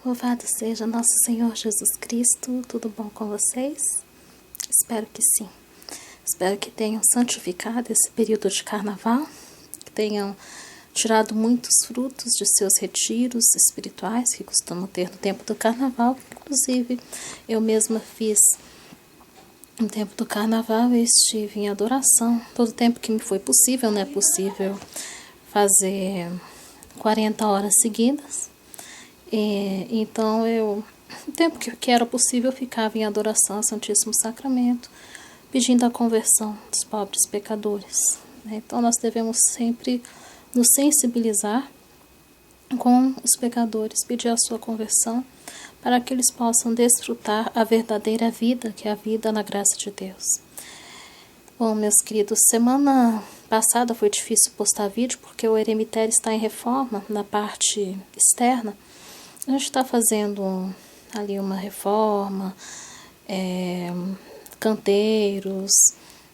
Louvado seja nosso Senhor Jesus Cristo, tudo bom com vocês? Espero que sim. Espero que tenham santificado esse período de carnaval, que tenham tirado muitos frutos de seus retiros espirituais que costumam ter no tempo do carnaval. Inclusive, eu mesma fiz no tempo do carnaval, eu estive em adoração todo o tempo que me foi possível, não é possível fazer 40 horas seguidas. Então, o tempo que era possível, eu ficava em adoração ao Santíssimo Sacramento, pedindo a conversão dos pobres pecadores. Então, nós devemos sempre nos sensibilizar com os pecadores, pedir a sua conversão, para que eles possam desfrutar a verdadeira vida, que é a vida na graça de Deus. Bom, meus queridos, semana passada foi difícil postar vídeo, porque o eremitério está em reforma na parte externa. A gente está fazendo ali uma reforma, canteiros,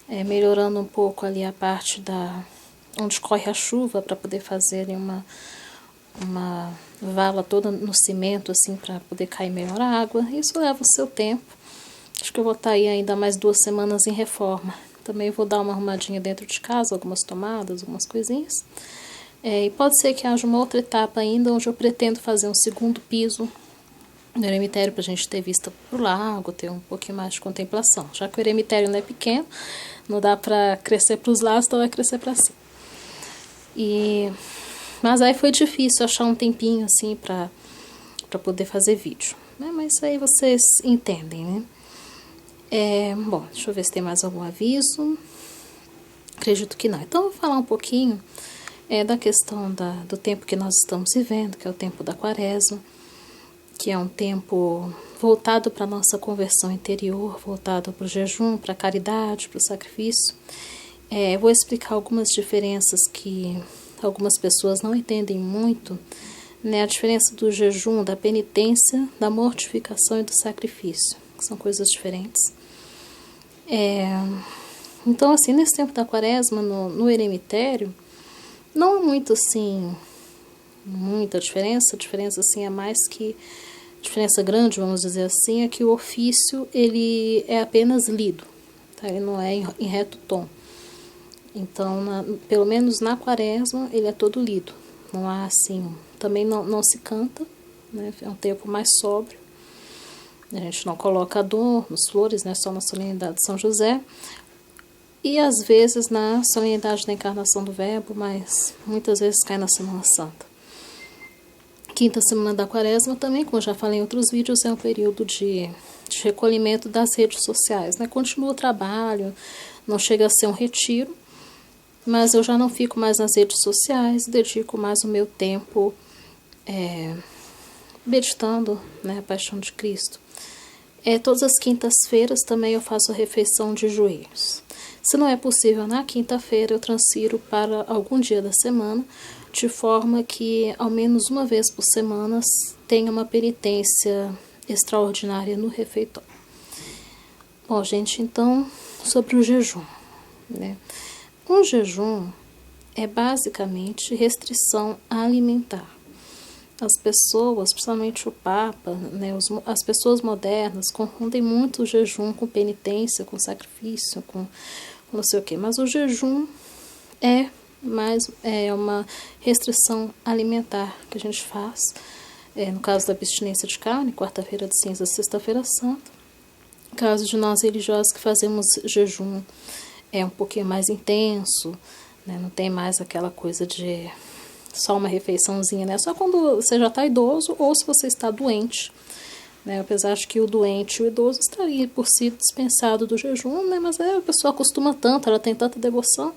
melhorando um pouco ali a parte onde corre a chuva, para poder fazer ali uma vala toda no cimento, assim, para poder cair melhor a água. Isso leva o seu tempo. Acho que eu vou estar aí ainda mais 2 semanas em reforma. Também vou dar uma arrumadinha dentro de casa, algumas tomadas, algumas coisinhas. E pode ser que haja uma outra etapa ainda, onde eu pretendo fazer um segundo piso no eremitério, para a gente ter vista para o lago, ter um pouquinho mais de contemplação. Já que o eremitério não é pequeno, não dá para crescer para os lados, então vai crescer para cima. Mas aí foi difícil achar um tempinho assim para poder fazer vídeo, né? Mas isso aí vocês entendem, né? Bom, deixa eu ver se tem mais algum aviso. Acredito que não. Então eu vou falar um pouquinho da questão do tempo que nós estamos vivendo, que é o tempo da Quaresma, que é um tempo voltado para a nossa conversão interior, voltado para o jejum, para a caridade, para o sacrifício. Eu vou explicar algumas diferenças que algumas pessoas não entendem muito, né? A diferença do jejum, da penitência, da mortificação e do sacrifício, que são coisas diferentes. Então, assim, nesse tempo da Quaresma, no eremitério, não há muito, assim, muita diferença. A diferença, assim, é mais que... diferença grande, vamos dizer assim, é que o ofício, ele é apenas lido, tá? Ele não é em reto tom. Então, pelo menos na Quaresma, ele é todo lido. Não há, assim... Também não se canta, né? É um tempo mais sóbrio. A gente não coloca adornos, flores, né? Só na solenidade de São José. E às vezes na solenidade da encarnação do Verbo, mas muitas vezes cai na Semana Santa. Quinta semana da Quaresma também, como eu já falei em outros vídeos, é um período de recolhimento das redes sociais, né? Continua o trabalho, não chega a ser um retiro, mas eu já não fico mais nas redes sociais, dedico mais o meu tempo meditando, né, a Paixão de Cristo. Todas as quintas-feiras também eu faço a refeição de joelhos. Se não é possível na quinta-feira, eu transfiro para algum dia da semana, de forma que ao menos uma vez por semana tenha uma penitência extraordinária no refeitório. Bom, gente, então, sobre o jejum, né? Um jejum é basicamente restrição alimentar. As pessoas, principalmente o Papa, né, as pessoas modernas, confundem muito o jejum com penitência, com sacrifício, com não sei o quê. Mas o jejum é uma restrição alimentar que a gente faz. No caso da abstinência de carne, quarta-feira de cinza, sexta-feira santa. No caso de nós religiosos que fazemos jejum um pouquinho mais intenso, né, não tem mais aquela coisa de só uma refeiçãozinha, né? Só quando você já está idoso ou se você está doente, né? Apesar de que o doente e o idoso estaria por si dispensado do jejum, né? Mas a pessoa acostuma tanto, ela tem tanta devoção,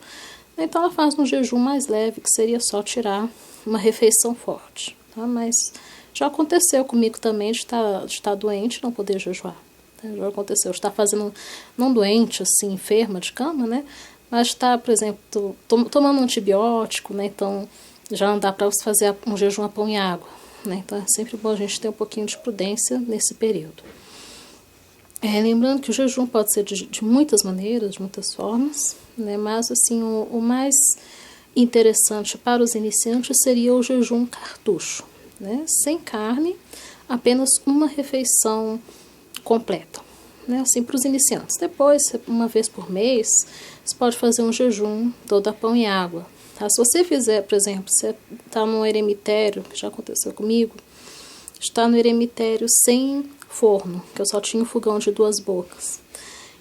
né? Então ela faz um jejum mais leve, que seria só tirar uma refeição forte, tá? Mas já aconteceu comigo também de estar doente e não poder jejuar. Tá? Já aconteceu de estar fazendo, não doente, assim, enferma de cama, né? Mas estar, por exemplo, tomando um antibiótico, né? Então já não dá para você fazer um jejum a pão e água, né? Então é sempre bom a gente ter um pouquinho de prudência nesse período. Lembrando que o jejum pode ser de muitas maneiras, de muitas formas, né? Mas assim, o mais interessante para os iniciantes seria o jejum cartucho. né? Sem carne, apenas uma refeição completa, né? Assim, para os iniciantes. Depois, uma vez por mês, você pode fazer um jejum todo a pão e água. Tá? Se você fizer, por exemplo, você está no eremitério, que já aconteceu comigo, está no eremitério sem forno, que eu só tinha um fogão de 2 bocas.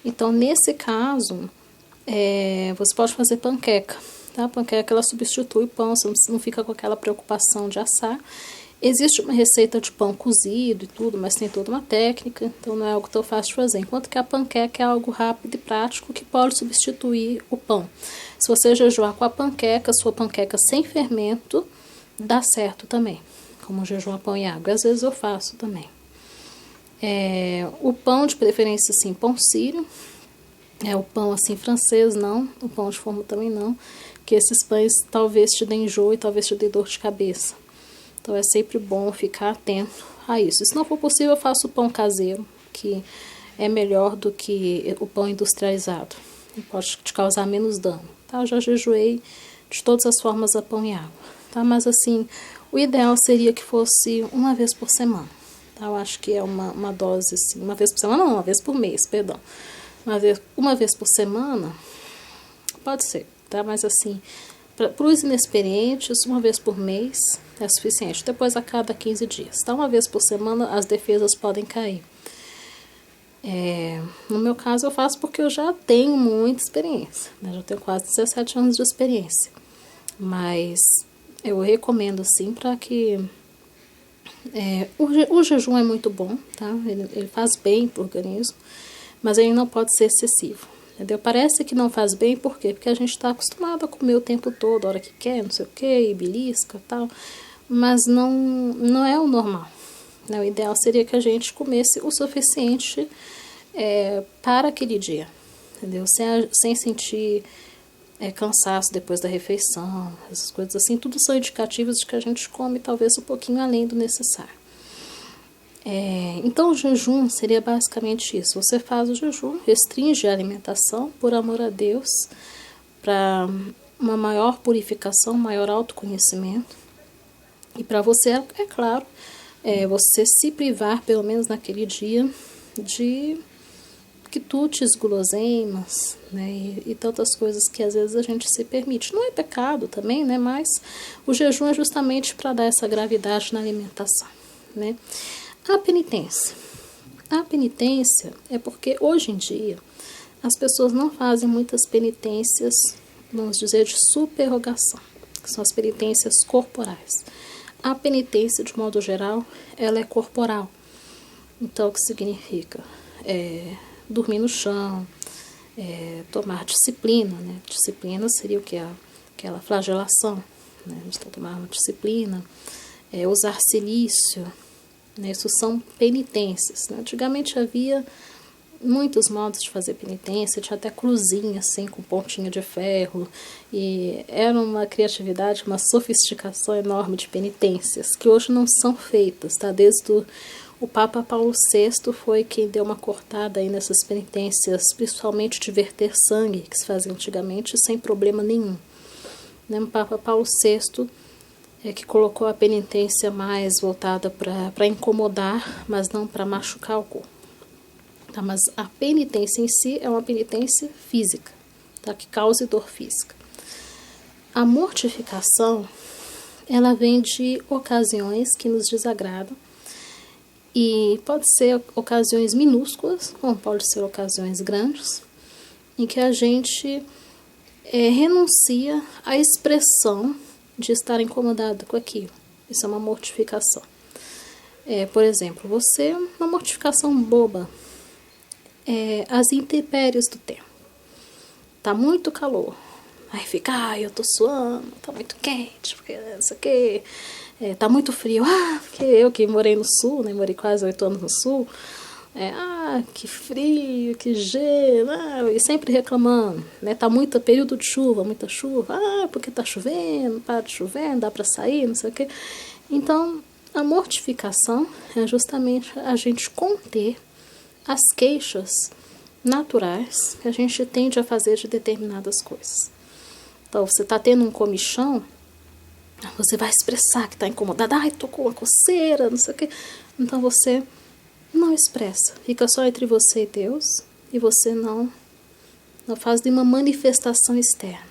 Então, nesse caso, você pode fazer panqueca. Tá? A panqueca, ela substitui o pão, você não fica com aquela preocupação de assar. Existe uma receita de pão cozido e tudo, mas tem toda uma técnica, então não é algo tão fácil de fazer. Enquanto que a panqueca é algo rápido e prático que pode substituir o pão. Se você jejuar com a panqueca, sua panqueca sem fermento, dá certo também, como jejuar pão e água. Às vezes eu faço também. O pão, de preferência, assim, pão sírio. O pão assim francês não, o pão de forma também não, que esses pães talvez te dêem enjoo e talvez te dê dor de cabeça. Então é sempre bom ficar atento a isso. Se não for possível, eu faço o pão caseiro, que é melhor do que o pão industrializado. E pode te causar menos dano. Tá? Eu já jejuei de todas as formas a pão e água. Tá? Mas assim, o ideal seria que fosse uma vez por semana. Tá? Eu acho que é uma dose assim, uma vez por semana, não, uma vez por mês, perdão. Uma vez por semana, pode ser, tá? Mas assim, para os inexperientes, uma vez por mês é suficiente. Depois, a cada 15 dias. Tá? Uma vez por semana, as defesas podem cair. No meu caso, eu faço porque eu já tenho muita experiência. Né? Já tenho quase 17 anos de experiência. Mas eu recomendo, sim, para que... o jejum é muito bom, tá? Ele faz bem para o organismo. Mas ele não pode ser excessivo, entendeu? Parece que não faz bem, por quê? Porque a gente está acostumado a comer o tempo todo, a hora que quer, não sei o quê, e belisca e tal, mas não é o normal, né? O ideal seria que a gente comesse o suficiente para aquele dia, entendeu? Sem sentir cansaço depois da refeição, essas coisas assim, tudo são indicativos de que a gente come talvez um pouquinho além do necessário. Então o jejum seria basicamente isso. Você faz o jejum, restringe a alimentação por amor a Deus, para uma maior purificação, maior autoconhecimento. E para você, é claro, você se privar, pelo menos naquele dia, de quitutes, guloseimas, né, e tantas coisas que às vezes a gente se permite. Não é pecado também, né, mas o jejum é justamente para dar essa gravidade na alimentação, né. A penitência. A penitência é porque hoje em dia as pessoas não fazem muitas penitências, vamos dizer, de superrogação, que são as penitências corporais. A penitência, de modo geral, ela é corporal. Então, o que significa? Dormir no chão, tomar disciplina, né? Disciplina seria o que? Aquela flagelação, né? Então, tomar uma disciplina, usar silício, né? Isso são penitências, né? Antigamente havia muitos modos de fazer penitência, tinha até cruzinha assim, com pontinha de ferro, e era uma criatividade, uma sofisticação enorme de penitências, que hoje não são feitas, tá? Desde o Papa Paulo VI foi quem deu uma cortada aí nessas penitências, principalmente de verter sangue, que se fazia antigamente, sem problema nenhum. Né? O Papa Paulo VI que colocou a penitência mais voltada para incomodar, mas não para machucar o corpo. Tá? Mas a penitência em si é uma penitência física, tá? Que cause dor física. A mortificação, ela vem de ocasiões que nos desagradam, e pode ser ocasiões minúsculas, como pode ser ocasiões grandes, em que a gente renuncia à expressão de estar incomodado com aquilo. Isso é uma mortificação. Por exemplo, uma mortificação boba, as intempéries do tempo. Tá muito calor, aí fica, eu tô suando, tá muito quente, porque não sei o que, tá muito frio, porque eu que morei no sul, né, morei quase 8 anos no sul, que frio, que gelo, e sempre reclamando, né, tá muito período de chuva, muita chuva, porque tá chovendo, para de chover, dá para sair, não sei o que. Então, a mortificação é justamente a gente conter as queixas naturais que a gente tende a fazer de determinadas coisas. Então, você está tendo um comichão, Você vai expressar que está incomodada. Ai, tô com uma coceira, não sei o quê. Então você não expressa. Fica só entre você e Deus. E você não faz nenhuma manifestação externa.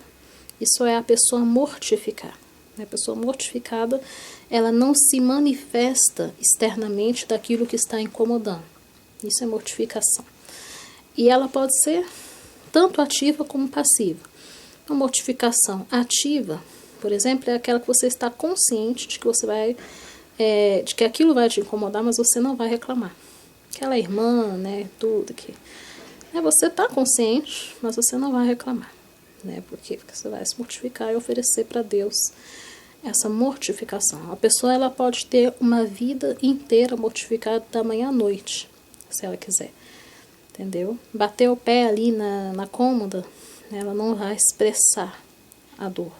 Isso é a pessoa mortificada. A pessoa mortificada, ela não se manifesta externamente daquilo que está incomodando. Isso é mortificação. E ela pode ser tanto ativa como passiva. A mortificação ativa, por exemplo, é aquela que você está consciente de que você vai, de que aquilo vai te incomodar, mas você não vai reclamar. Aquela irmã, né, tudo que você está consciente, mas você não vai reclamar, né? Porque você vai se mortificar e oferecer para Deus essa mortificação. A pessoa ela pode ter uma vida inteira mortificada da manhã à noite, se ela quiser, entendeu? Bater o pé ali na cômoda, ela não vai expressar a dor,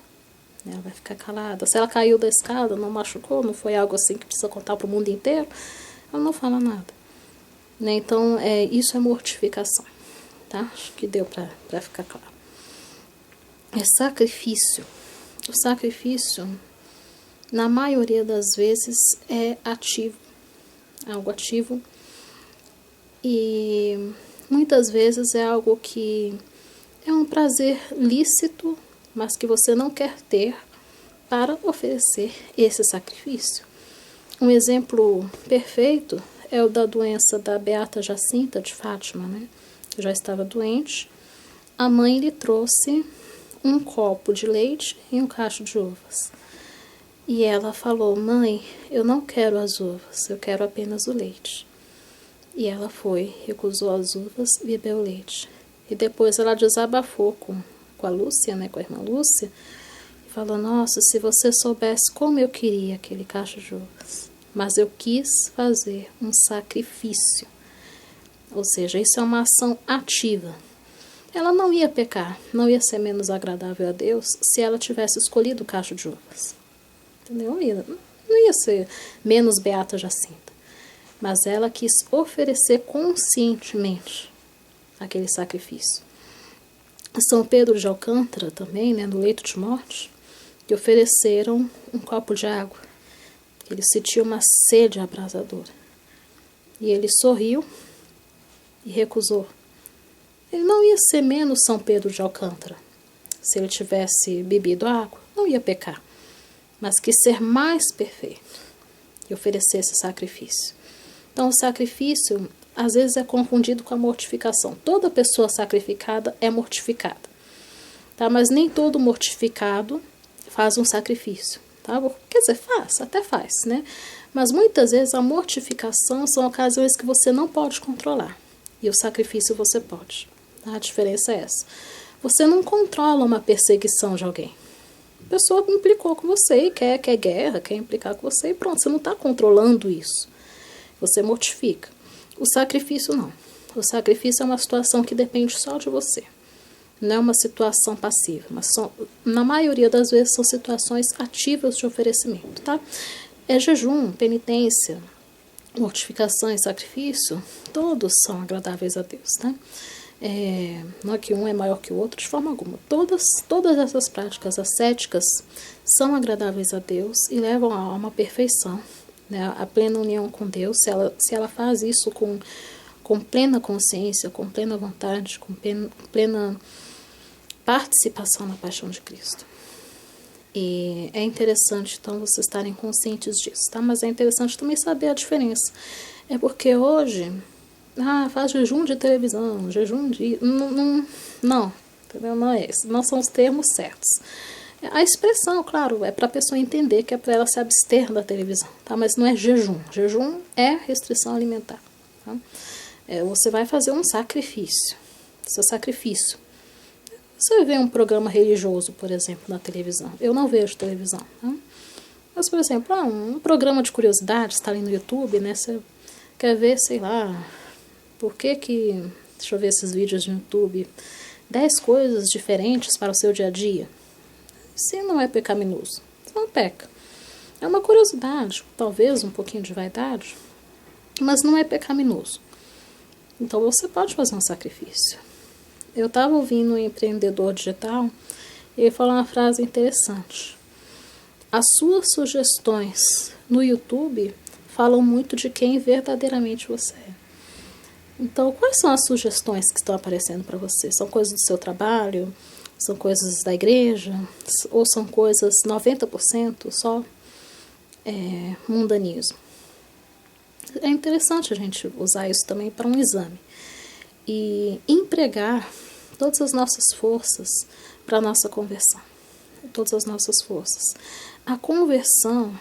né? Ela vai ficar calada. Se ela caiu da escada, não machucou, não foi algo assim que precisa contar para o mundo inteiro, ela não fala nada, né? Então, isso é mortificação, tá? Acho que deu para ficar claro. É sacrifício. O sacrifício, na maioria das vezes, é ativo, algo ativo, e muitas vezes é algo que é um prazer lícito, mas que você não quer ter para oferecer esse sacrifício. Um exemplo perfeito é o da doença da Beata Jacinta de Fátima, né? Já estava doente. A mãe lhe trouxe um copo de leite e um cacho de uvas. E ela falou: mãe, eu não quero as uvas, eu quero apenas o leite. E ela foi, recusou as uvas e bebeu o leite. E depois ela desabafou com a Lúcia, né, com a irmã Lúcia, e falou: nossa, se você soubesse como eu queria aquele cacho de uvas, mas eu quis fazer um sacrifício. Ou seja, isso é uma ação ativa. Ela não ia pecar, não ia ser menos agradável a Deus se ela tivesse escolhido o cacho de uvas. Entendeu? Não ia ser menos Beata Jacinta. Mas ela quis oferecer conscientemente aquele sacrifício. São Pedro de Alcântara também, né, no leito de morte, que ofereceram um copo de água. Ele sentiu uma sede abrasadora. E ele sorriu e recusou. Ele não ia ser menos São Pedro de Alcântara. Se ele tivesse bebido água, não ia pecar. Mas quis ser mais perfeito e oferecer esse sacrifício. Então, o sacrifício, às vezes, é confundido com a mortificação. Toda pessoa sacrificada é mortificada, tá? Mas nem todo mortificado faz um sacrifício, tá? Quer dizer, até faz, né? Mas muitas vezes a mortificação são ocasiões que você não pode controlar. E o sacrifício você pode. Tá? A diferença é essa. Você não controla uma perseguição de alguém. A pessoa implicou com você e quer guerra, quer implicar com você e pronto, você não está controlando isso. Você mortifica. O sacrifício não. O sacrifício é uma situação que depende só de você. Não é uma situação passiva, mas na maioria das vezes são situações ativas de oferecimento, tá? É jejum, penitência, mortificação e sacrifício, todos são agradáveis a Deus, tá? Não é que um é maior que o outro de forma alguma. Todas essas práticas ascéticas são agradáveis a Deus e levam a alma à perfeição, né? A plena união com Deus. Se ela faz isso com plena consciência, com plena vontade, com plena participação na paixão de Cristo. E é interessante, então, vocês estarem conscientes disso, tá? Mas é interessante também saber a diferença. É porque hoje, faz jejum de televisão, jejum de... Não, entendeu? Não é isso. Não são os termos certos. A expressão, claro, é para a pessoa entender que é para ela se abster da televisão, tá? Mas não é jejum. Jejum é restrição alimentar, tá? Você vai fazer um sacrifício. Seu sacrifício. Você vê um programa religioso, por exemplo, na televisão. Eu não vejo televisão, tá? Mas, por exemplo, um programa de curiosidade, está ali no YouTube, né? Você quer ver, sei lá, deixa eu ver esses vídeos no YouTube, 10 coisas diferentes para o seu dia a dia. Se não é pecaminoso, você não peca. É uma curiosidade, talvez um pouquinho de vaidade, mas não é pecaminoso. Então você pode fazer um sacrifício. Eu estava ouvindo um empreendedor digital e ele falou uma frase interessante. as suas sugestões no YouTube falam muito de quem verdadeiramente você é. Então, quais são as sugestões que estão aparecendo para você? São coisas do seu trabalho? São coisas da igreja? Ou são coisas 90% só mundanismo? É interessante a gente usar isso também para um exame. E empregar todas as nossas forças para a nossa conversão. Todas as nossas forças. A conversão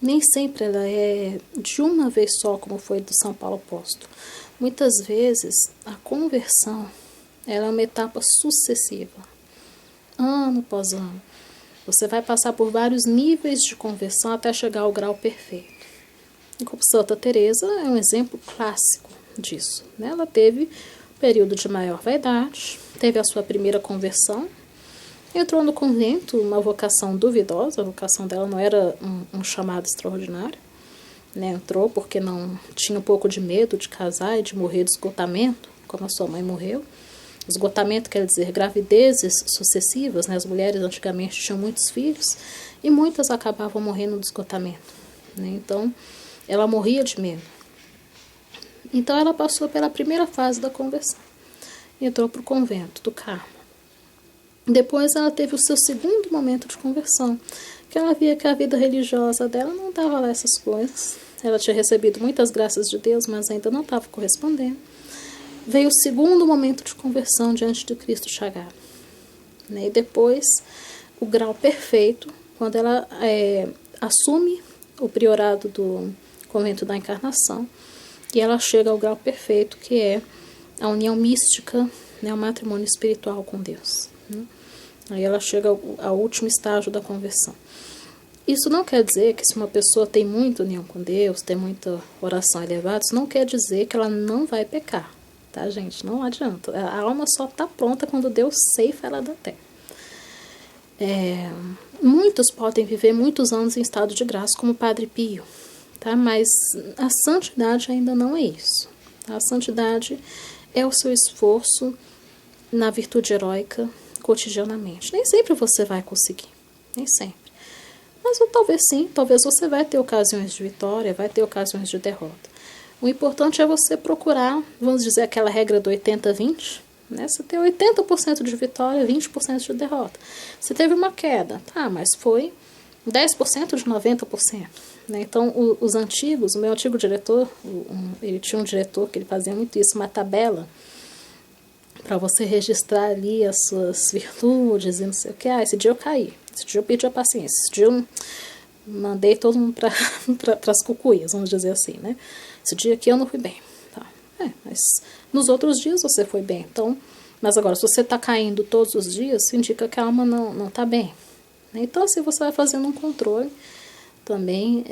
nem sempre ela é de uma vez só, como foi do São Paulo Apóstolo. Muitas vezes a conversão ela é uma etapa sucessiva, ano após ano. Você vai passar por vários níveis de conversão até chegar ao grau perfeito. E como Santa Teresa é um exemplo clássico disso. Né? Ela teve um período de maior vaidade, teve a sua primeira conversão, entrou no convento, uma vocação duvidosa, a vocação dela não era um chamado extraordinário. Né? Entrou porque não tinha um pouco de medo de casar e de morrer de esgotamento, como a sua mãe morreu. Esgotamento quer dizer gravidezes sucessivas, né? As mulheres antigamente tinham muitos filhos e muitas acabavam morrendo de esgotamento. Né? Então, ela morria de medo. Então, ela passou pela primeira fase da conversão. Entrou para o convento do Carmo. Depois, ela teve o seu segundo momento de conversão, que ela via que a vida religiosa dela não dava lá essas coisas. Ela tinha recebido muitas graças de Deus, mas ainda não estava correspondendo. Veio o segundo momento de conversão diante de Cristo Chagado. Né? E depois, o grau perfeito, quando ela assume o priorado do Convento da Encarnação, e ela chega ao grau perfeito, que é a união mística, né? O matrimônio espiritual com Deus. Né? Aí ela chega ao último estágio da conversão. Isso não quer dizer que se uma pessoa tem muita união com Deus, tem muita oração elevada, isso não quer dizer que ela não vai pecar. Tá, gente? Não adianta. A alma só está pronta quando Deus ceifa ela da terra. Muitos podem viver muitos anos em estado de graça, como o Padre Pio. Tá? Mas a santidade ainda não é isso. A santidade é o seu esforço na virtude heróica cotidianamente. Nem sempre você vai conseguir. Nem sempre. Mas talvez sim, talvez você vai ter ocasiões de vitória, vai ter ocasiões de derrota. O importante é você procurar, vamos dizer, aquela regra do 80-20, né? Você ter 80% de vitória, 20% de derrota. Você teve uma queda, tá, mas foi 10% de 90%. Né? Então, os antigos, o meu antigo diretor, ele tinha um diretor que ele fazia muito isso, uma tabela, para você registrar ali as suas virtudes e não sei o que. Esse dia eu caí, esse dia eu pedi a paciência, esse dia eu mandei todo mundo para as cucuias, vamos dizer assim, né? Esse dia aqui eu não fui bem. Tá. Mas nos outros dias você foi bem. Então, mas agora, se você está caindo todos os dias, indica que a alma não está bem. Então, assim, você vai fazendo um controle também,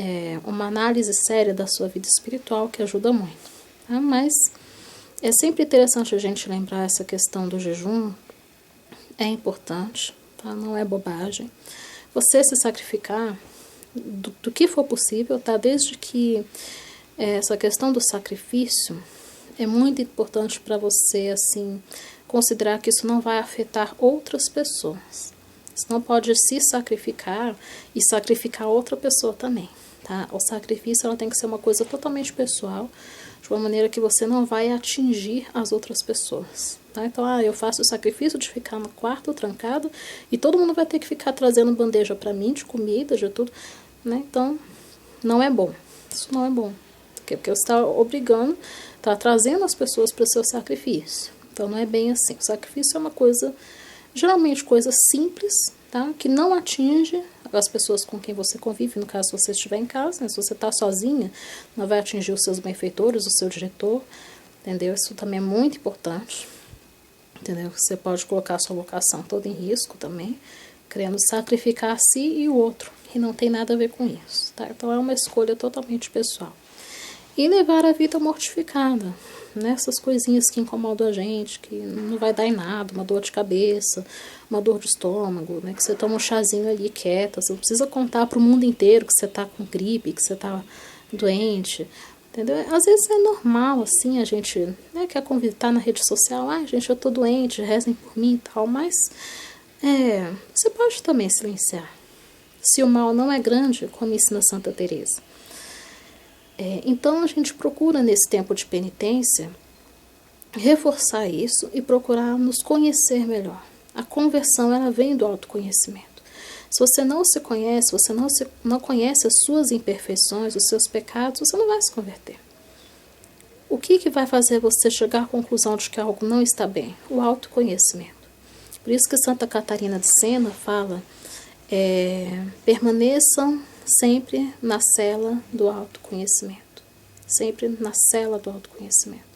uma análise séria da sua vida espiritual, que ajuda muito. Tá? Mas é sempre interessante a gente lembrar essa questão do jejum. É importante, tá? Não é bobagem. Você se sacrificar do que for possível, tá? Desde que essa questão do sacrifício é muito importante para você, assim, considerar que isso não vai afetar outras pessoas. Você não pode se sacrificar e sacrificar outra pessoa também, tá? O sacrifício ela tem que ser uma coisa totalmente pessoal, de uma maneira que você não vai atingir as outras pessoas, tá? Então, eu faço o sacrifício de ficar no quarto trancado e todo mundo vai ter que ficar trazendo bandeja para mim de comida, de tudo, né? Então, não é bom. Isso não é bom. Porque você está obrigando, está trazendo as pessoas para o seu sacrifício. Então, não é bem assim. O sacrifício é uma coisa, geralmente, coisa simples, tá? Que não atinge as pessoas com quem você convive. No caso, se você estiver em casa, né? Se você está sozinha, não vai atingir os seus benfeitores, o seu diretor, entendeu? Isso também é muito importante, entendeu? Você pode colocar a sua vocação toda em risco também, querendo sacrificar a si e o outro, e não tem nada a ver com isso, tá? Então, é uma escolha totalmente pessoal. E levar a vida mortificada, nessas coisinhas que incomodam a gente, que não vai dar em nada, uma dor de cabeça, uma dor de estômago, né? Que você toma um chazinho ali quieta, você não precisa contar para o mundo inteiro que você está com gripe, que você está doente, entendeu? Às vezes é normal, assim, a gente, né, quer convidar na rede social, gente, eu tô doente, rezem por mim e tal, mas você pode também silenciar, Se o mal não é grande, como ensina Santa Teresa. Então a gente procura nesse tempo de penitência reforçar isso e procurar nos conhecer melhor. A conversão, ela vem do autoconhecimento. Se você não se conhece, você não conhece as suas imperfeições, os seus pecados, você não vai se converter. O que vai fazer você chegar à conclusão de que algo não está bem? O autoconhecimento. Por isso que Santa Catarina de Sena fala, permaneçam sempre na cela do autoconhecimento. Sempre na cela do autoconhecimento.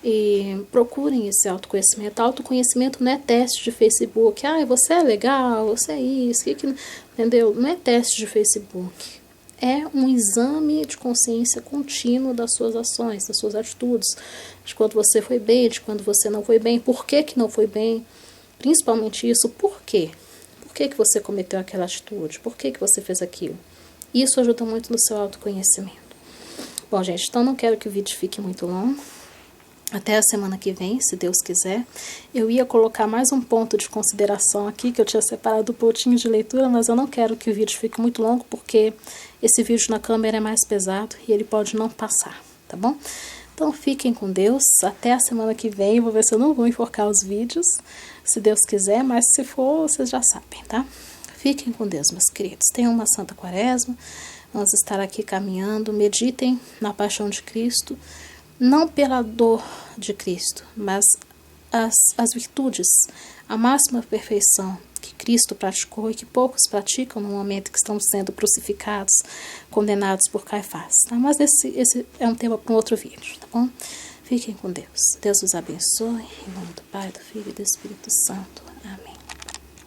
E procurem esse autoconhecimento. Autoconhecimento não é teste de Facebook. Você é legal, você é isso, entendeu? Não é teste de Facebook. É um exame de consciência contínuo das suas ações, das suas atitudes. De quando você foi bem, de quando você não foi bem. Por que não foi bem? Principalmente isso, por quê? Por que você cometeu aquela atitude? Por que você fez aquilo? Isso ajuda muito no seu autoconhecimento. Bom, gente, então não quero que o vídeo fique muito longo. Até a semana que vem, se Deus quiser. Eu ia colocar mais um ponto de consideração aqui, que eu tinha separado um pontinho de leitura, mas eu não quero que o vídeo fique muito longo, porque esse vídeo na câmera é mais pesado e ele pode não passar, tá bom? Então fiquem com Deus, até a semana que vem. Vou ver se eu não vou enforcar os vídeos, se Deus quiser, mas se for, vocês já sabem, tá? Fiquem com Deus, meus queridos. Tenham uma santa quaresma. Vamos estar aqui caminhando. Meditem na paixão de Cristo, não pela dor de Cristo, mas as virtudes, a máxima perfeição que Cristo praticou e que poucos praticam no momento que estão sendo crucificados, condenados por Caifás. Tá? Mas esse é um tema para um outro vídeo, tá bom? Fiquem com Deus. Deus os abençoe. Em nome do Pai, do Filho e do Espírito Santo. Amém.